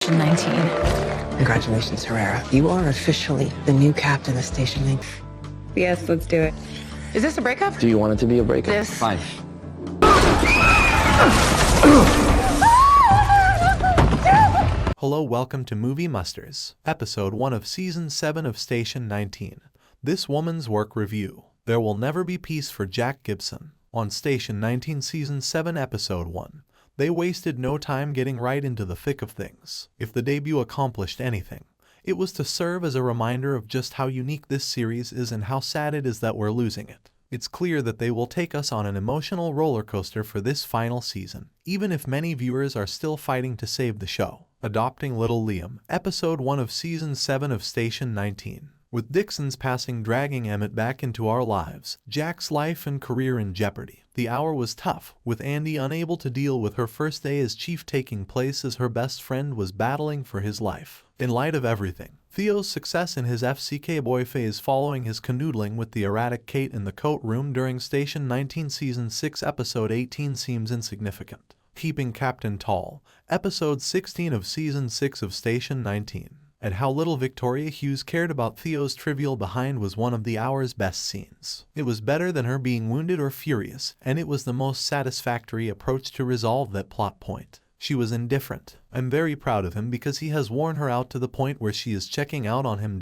Station 19. Congratulations, Herrera. You are officially the new captain of Station 9. Yes, let's do it. Is this a breakup? Do you want it to be a breakup? This. Fine. Hello, welcome to Moviemusters, Episode 1 of Season 7 of Station 19. This Woman's Work Review. There Will Never Be Peace for Jack Gibson. On Station 19 Season 7 Episode 1. They wasted no time getting right into the thick of things. If the debut accomplished anything, it was to serve as a reminder of just how unique this series is and how sad it is that we're losing it. It's clear that they will take us on an emotional roller coaster for this final season, even if many viewers are still fighting to save the show. Adopting Little Liam, Episode 1 of Season 7 of Station 19. With Dixon's passing dragging Emmett back into our lives, Jack's life and career in jeopardy. The hour was tough, with Andy unable to deal with her first day as chief taking place as her best friend was battling for his life. In light of everything, Theo's success in his FCK boy phase following his canoodling with the erratic Kate in the coat room during Station 19 Season 6 Episode 18 seems insignificant. Keeping Captain Tall, Episode 16 of Season 6 of Station 19. And how little Victoria Hughes cared about Theo's trivial behind was one of the hour's best scenes. It was better than her being wounded or furious, and it was the most satisfactory approach to resolve that plot point. She was indifferent. I'm very proud of him because he has worn her out to the point where she is checking out on him.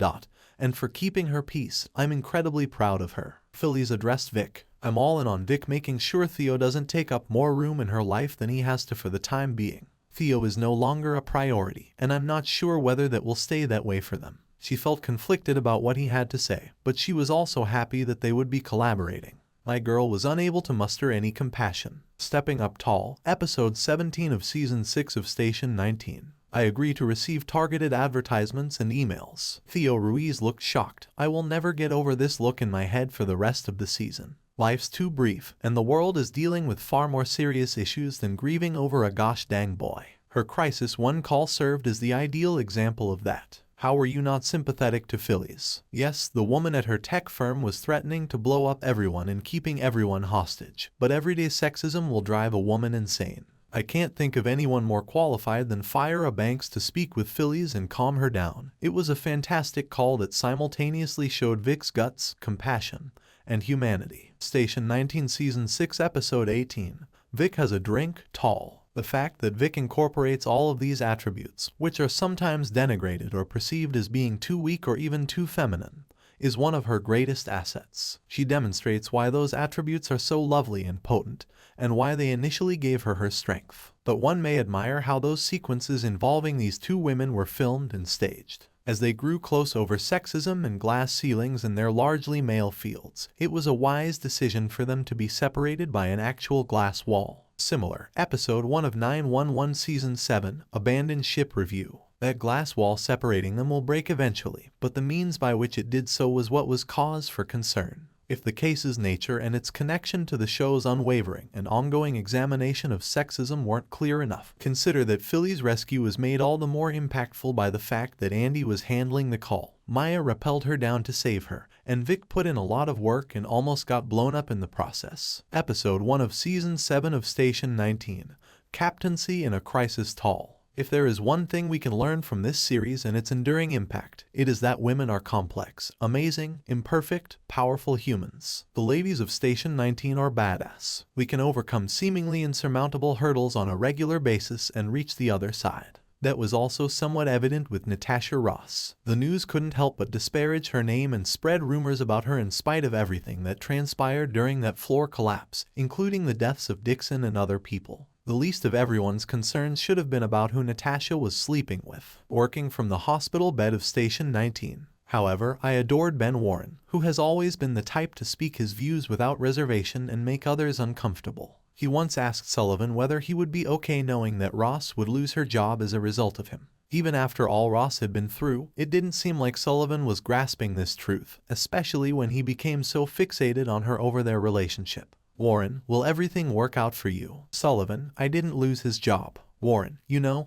And for keeping her peace, I'm incredibly proud of her. Phillies addressed Vic. I'm all in on Vic making sure Theo doesn't take up more room in her life than he has to for the time being. Theo is no longer a priority, and I'm not sure whether that will stay that way for them. She felt conflicted about what he had to say, but she was also happy that they would be collaborating. My girl was unable to muster any compassion. Stepping Up Tall, Episode 17 of Season 6 of Station 19. I agree to receive targeted advertisements and emails. Theo Ruiz looked shocked. I will never get over this look in my head for the rest of the season. Life's too brief, and the world is dealing with far more serious issues than grieving over a gosh dang boy. Her Crisis 1 call served as the ideal example of that. How were you not sympathetic to Phillies? Yes, the woman at her tech firm was threatening to blow up everyone and keeping everyone hostage, but everyday sexism will drive a woman insane. I can't think of anyone more qualified than Fira Banks to speak with Phillies and calm her down. It was a fantastic call that simultaneously showed Vic's guts, compassion, and humanity. Station 19 Season 6 Episode 18. Vic has a drink, tall. The fact that Vic incorporates all of these attributes, which are sometimes denigrated or perceived as being too weak or even too feminine, is one of her greatest assets. She demonstrates why those attributes are so lovely and potent, and why they initially gave her her strength. But one may admire how those sequences involving these two women were filmed and staged. As they grew close over sexism and glass ceilings in their largely male fields, it was a wise decision for them to be separated by an actual glass wall. Similar, Episode 1 of 911 Season 7, Abandoned Ship Review. That glass wall separating them will break eventually, but the means by which it did so was what was cause for concern. If the case's nature and its connection to the show's unwavering and ongoing examination of sexism weren't clear enough, consider that Philly's rescue was made all the more impactful by the fact that Andy was handling the call. Maya rappelled her down to save her, and Vic put in a lot of work and almost got blown up in the process. Episode 1 of Season 7 of Station 19. Captaincy in a Crisis Tall. If there is one thing we can learn from this series and its enduring impact, it is that women are complex, amazing, imperfect, powerful humans. The ladies of Station 19 are badass. We can overcome seemingly insurmountable hurdles on a regular basis and reach the other side. That was also somewhat evident with Natasha Ross. The news couldn't help but disparage her name and spread rumors about her in spite of everything that transpired during that floor collapse, including the deaths of Dixon and other people. The least of everyone's concerns should have been about who Natasha was sleeping with, working from the hospital bed of Station 19. However, I adored Ben Warren, who has always been the type to speak his views without reservation and make others uncomfortable. He once asked Sullivan whether he would be okay knowing that Ross would lose her job as a result of him. Even after all Ross had been through, it didn't seem like Sullivan was grasping this truth, especially when he became so fixated on her over their relationship. Warren, will everything work out for you? Sullivan, I didn't lose his job. Warren,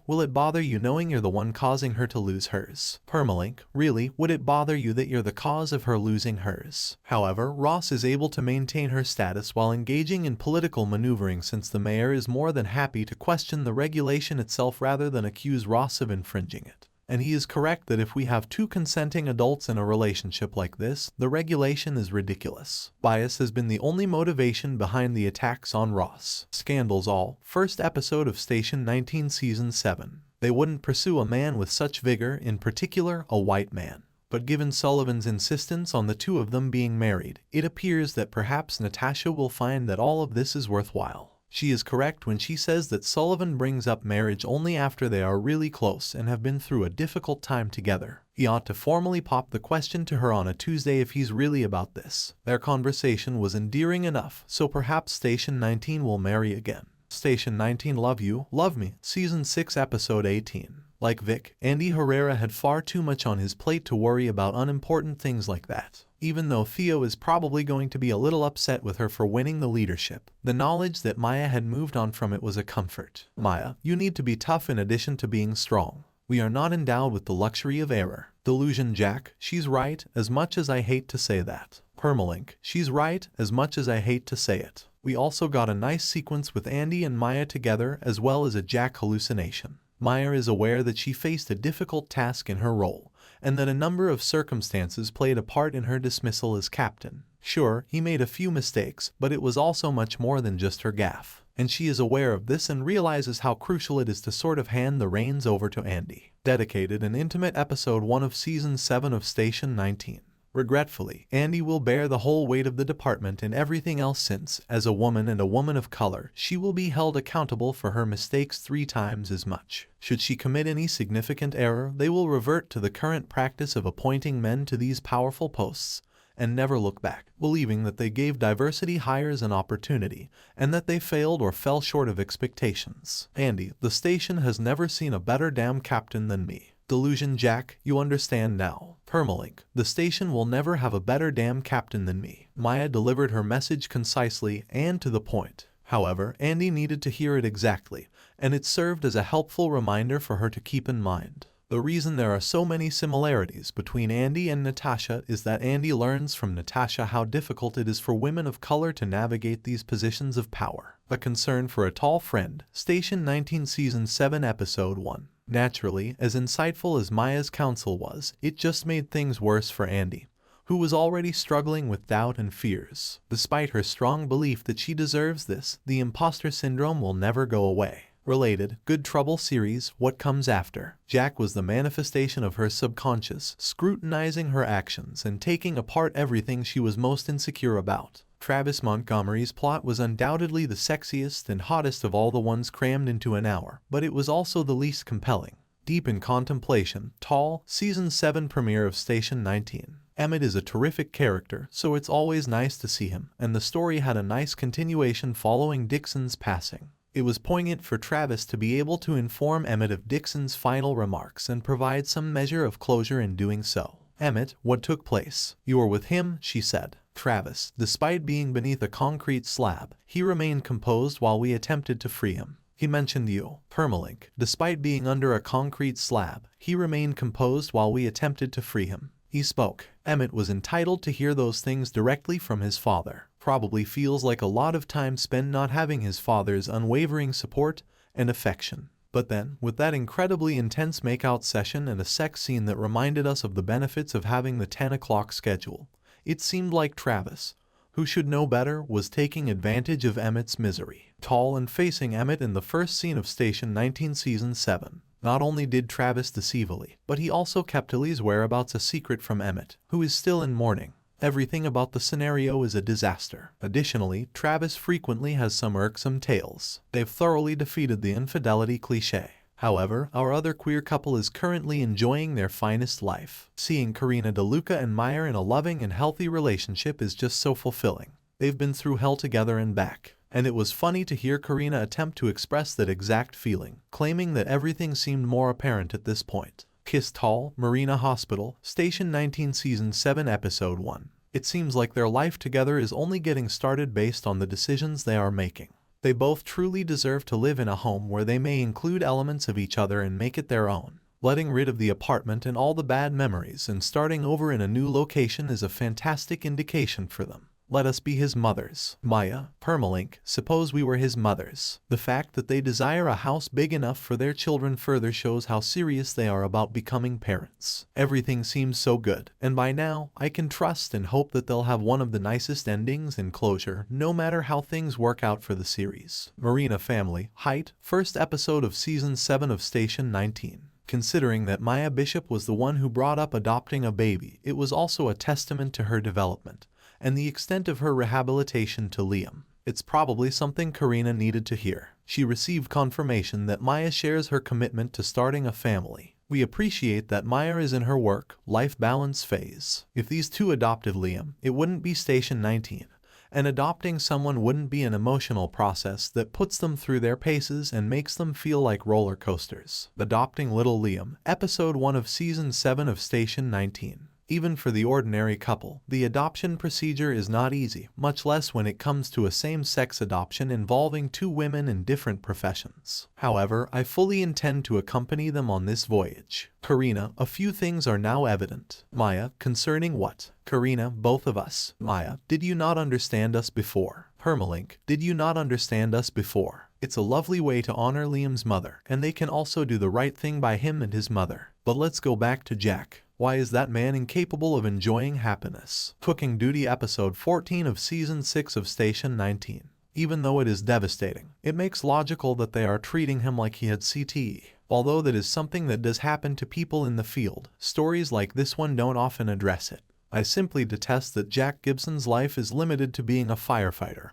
will it bother you knowing you're the one causing her to lose hers? Permalink, really, would it bother you that you're the cause of her losing hers? However, Ross is able to maintain her status while engaging in political maneuvering since the mayor is more than happy to question the regulation itself rather than accuse Ross of infringing it. And he is correct that if we have two consenting adults in a relationship like this, the regulation is ridiculous. Bias has been the only motivation behind the attacks on Ross. Scandals all. First episode of Station 19 Season 7. They wouldn't pursue a man with such vigor, in particular a white man. But given Sullivan's insistence on the two of them being married, it appears that perhaps Natasha will find that all of this is worthwhile. She is correct when she says that Sullivan brings up marriage only after they are really close and have been through a difficult time together. He ought to formally pop the question to her on a Tuesday if he's really about this. Their conversation was endearing enough, so perhaps Station 19 will marry again. Station 19 Love You, Love Me, Season 6 Episode 18. Like Vic, Andy Herrera had far too much on his plate to worry about unimportant things like that. Even though Theo is probably going to be a little upset with her for winning the leadership, the knowledge that Maya had moved on from it was a comfort. Maya, you need to be tough in addition to being strong. We are not endowed with the luxury of error. Delusion Jack, she's right, as much as I hate to say that. Permalink, she's right, as much as I hate to say it. We also got a nice sequence with Andy and Maya together as well as a Jack hallucination. Maya is aware that she faced a difficult task in her role, and that a number of circumstances played a part in her dismissal as captain. Sure, he made a few mistakes, but it was also much more than just her gaffe. And she is aware of this and realizes how crucial it is to sort of hand the reins over to Andy. Dedicated and Intimate Episode 1 of Season 7 of Station 19. Regretfully, Andy will bear the whole weight of the department and everything else since, as a woman and a woman of color, she will be held accountable for her mistakes 3 times as much. Should she commit any significant error, they will revert to the current practice of appointing men to these powerful posts and never look back, believing that they gave diversity hires an opportunity and that they failed or fell short of expectations. Andy, the station has never seen a better damn captain than me. Delusion Jack, you understand now. Permalink, the station will never have a better damn captain than me. Maya delivered her message concisely and to the point. However, Andy needed to hear it exactly, and it served as a helpful reminder for her to keep in mind. The reason there are so many similarities between Andy and Natasha is that Andy learns from Natasha how difficult it is for women of color to navigate these positions of power. A concern for a tall friend, Station 19 Season 7 Episode 1. Naturally, as insightful as Maya's counsel was, it just made things worse for Andy, who was already struggling with doubt and fears. Despite her strong belief that she deserves this, the imposter syndrome will never go away. Related, Good Trouble series, What Comes After. Jack was the manifestation of her subconscious, scrutinizing her actions and taking apart everything she was most insecure about. Travis Montgomery's plot was undoubtedly the sexiest and hottest of all the ones crammed into an hour, but it was also the least compelling. Deep in contemplation, Tall, Season 7 premiere of Station 19. Emmett is a terrific character, so it's always nice to see him, and the story had a nice continuation following Dixon's passing. It was poignant for Travis to be able to inform Emmett of Dixon's final remarks and provide some measure of closure in doing so. Emmett, what took place? You were with him, she said. Travis, despite being beneath a concrete slab, he remained composed while we attempted to free him. He mentioned you. Permalink, despite being under a concrete slab, he remained composed while we attempted to free him. He spoke. Emmett was entitled to hear those things directly from his father. Probably feels like a lot of time spent not having his father's unwavering support and affection. But then, with that incredibly intense makeout session and a sex scene that reminded us of the benefits of having the 10 o'clock schedule, it seemed like Travis, who should know better, was taking advantage of Emmett's misery. Tall and facing Emmett in the first scene of Station 19 Season 7. Not only did Travis deceive Ellie, but he also kept Ellie's whereabouts a secret from Emmett, who is still in mourning. Everything about the scenario is a disaster. Additionally, Travis frequently has some irksome tales. They've thoroughly defeated the infidelity cliché. However, our other queer couple is currently enjoying their finest life. Seeing Carina DeLuca and Meyer in a loving and healthy relationship is just so fulfilling. They've been through hell together and back. And it was funny to hear Carina attempt to express that exact feeling, claiming that everything seemed more apparent at this point. Kiss Tall, Marina Hospital, Station 19 Season 7 Episode 1. It seems like their life together is only getting started based on the decisions they are making. They both truly deserve to live in a home where they may include elements of each other and make it their own. Letting rid of the apartment and all the bad memories and starting over in a new location is a fantastic indication for them. Let us be his mothers. Maya, Permalink, suppose we were his mothers. The fact that they desire a house big enough for their children further shows how serious they are about becoming parents. Everything seems so good, and by now, I can trust and hope that they'll have one of the nicest endings and closure, no matter how things work out for the series. Marina family, height, first episode of Season 7 of Station 19. Considering that Maya Bishop was the one who brought up adopting a baby, it was also a testament to her development and the extent of her rehabilitation to Liam. It's probably something Carina needed to hear. She received confirmation that Maya shares her commitment to starting a family. We appreciate that Maya is in her work-life balance phase. If these two adopted Liam, it wouldn't be Station 19. And adopting someone wouldn't be an emotional process that puts them through their paces and makes them feel like roller coasters. Adopting little Liam, Episode 1 of Season 7 of Station 19. Even for the ordinary couple, the adoption procedure is not easy, much less when it comes to a same-sex adoption involving two women in different professions. However, I fully intend to accompany them on this voyage. Carina, a few things are now evident. Maya, concerning what? Carina, both of us. Maya, did you not understand us before? Permalink, did you not understand us before? It's a lovely way to honor Liam's mother, and they can also do the right thing by him and his mother. But let's go back to Jack. Why is that man incapable of enjoying happiness? Cooking duty episode 14 of Season 6 of Station 19. Even though it is devastating, it makes logical that they are treating him like he had CTE. Although that is something that does happen to people in the field, stories like this one don't often address it. I simply detest that Jack Gibson's life is limited to being a firefighter.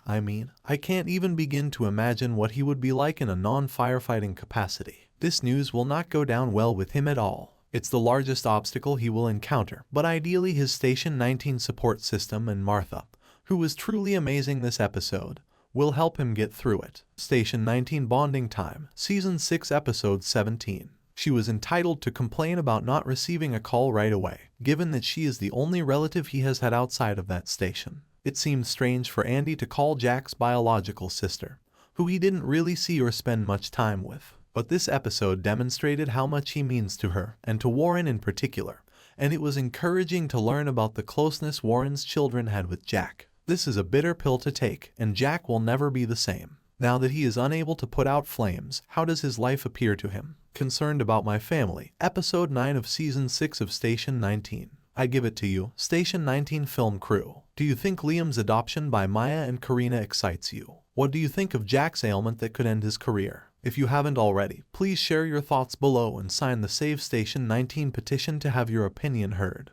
I can't even begin to imagine what he would be like in a non-firefighting capacity. This news will not go down well with him at all. It's the largest obstacle he will encounter, but ideally his Station 19 support system and Martha, who was truly amazing this episode, will help him get through it. Station 19 bonding time, Season 6 Episode 17. She was entitled to complain about not receiving a call right away, given that she is the only relative he has had outside of that station. It seems strange for Andy to call Jack's biological sister, who he didn't really see or spend much time with. But this episode demonstrated how much he means to her, and to Warren in particular, and it was encouraging to learn about the closeness Warren's children had with Jack. This is a bitter pill to take, and Jack will never be the same. Now that he is unable to put out flames, how does his life appear to him? Concerned about my family, Episode 9 of Season 6 of Station 19. I give it to you, Station 19 film crew. Do you think Liam's adoption by Maya and Carina excites you? What do you think of Jack's ailment that could end his career? If you haven't already, please share your thoughts below and sign the Save Station 19 petition to have your opinion heard.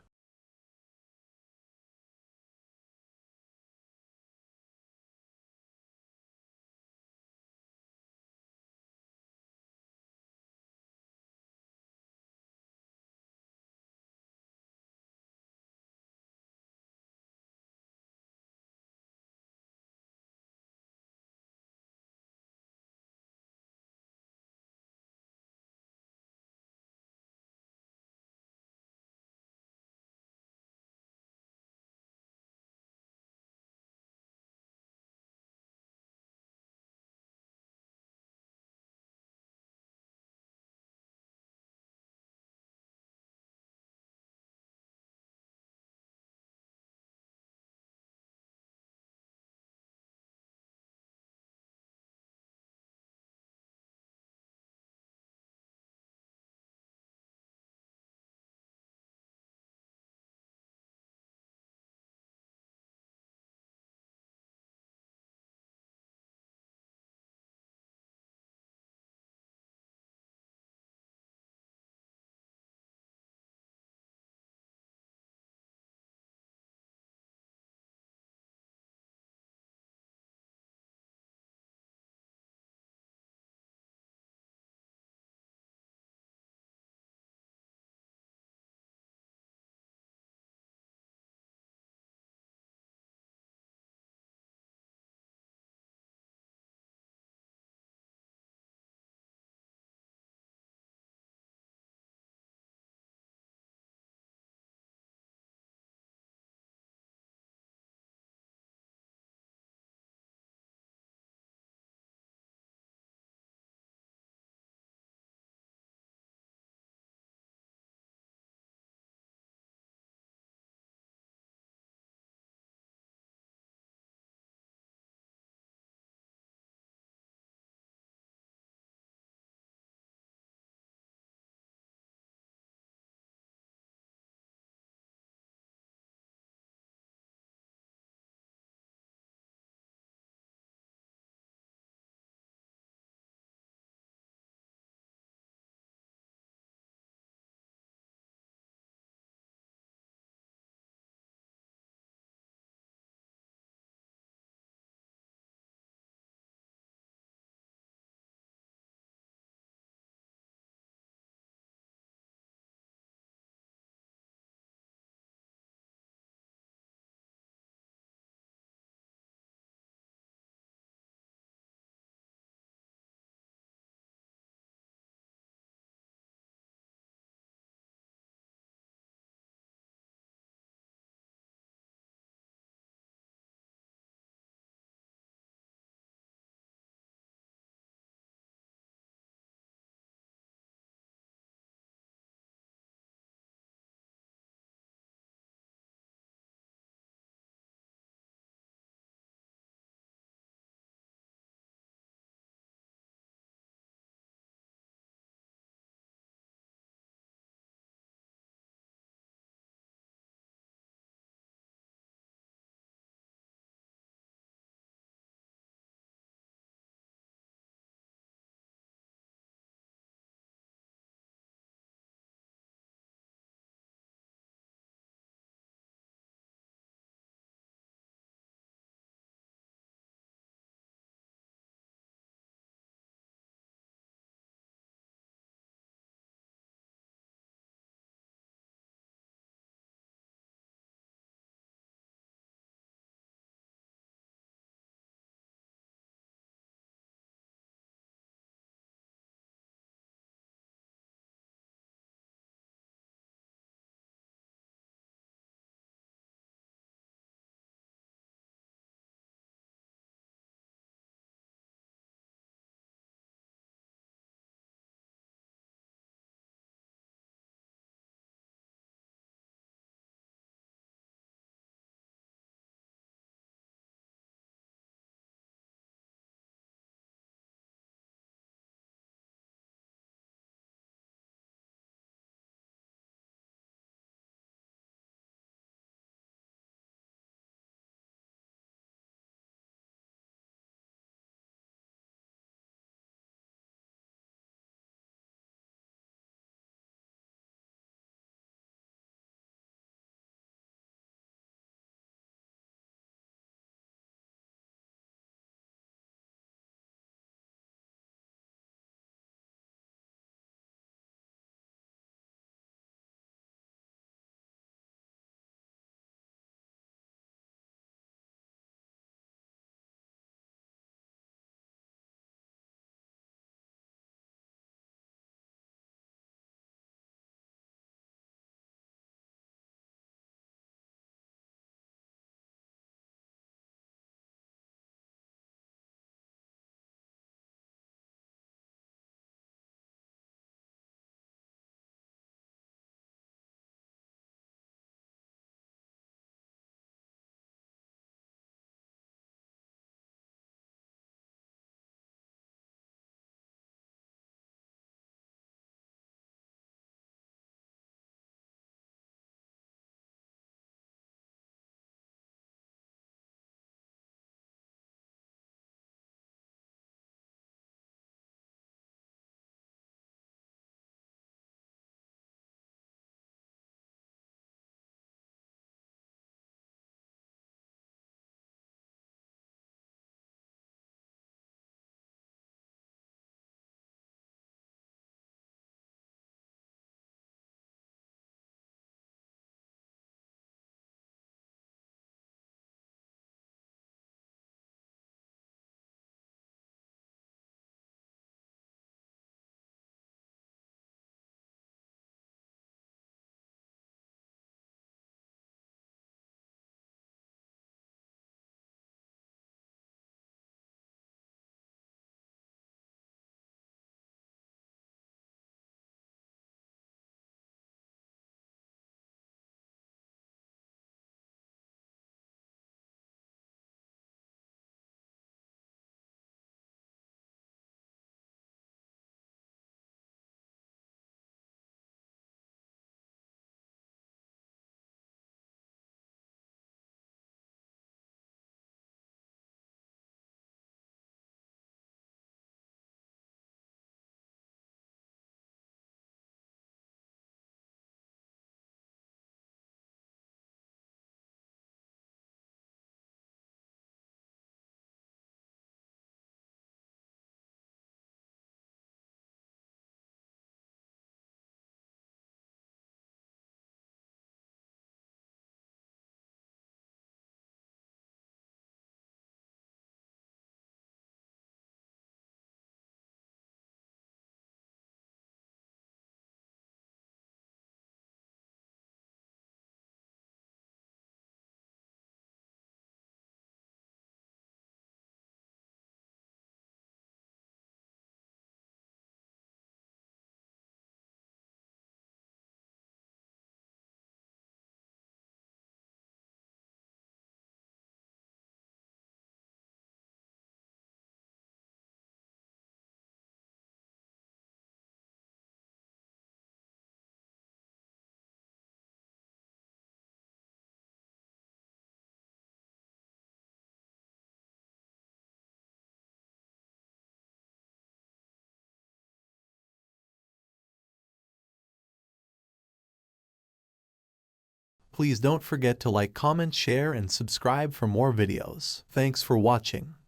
Please don't forget to like, comment, share, and subscribe for more videos. Thanks for watching.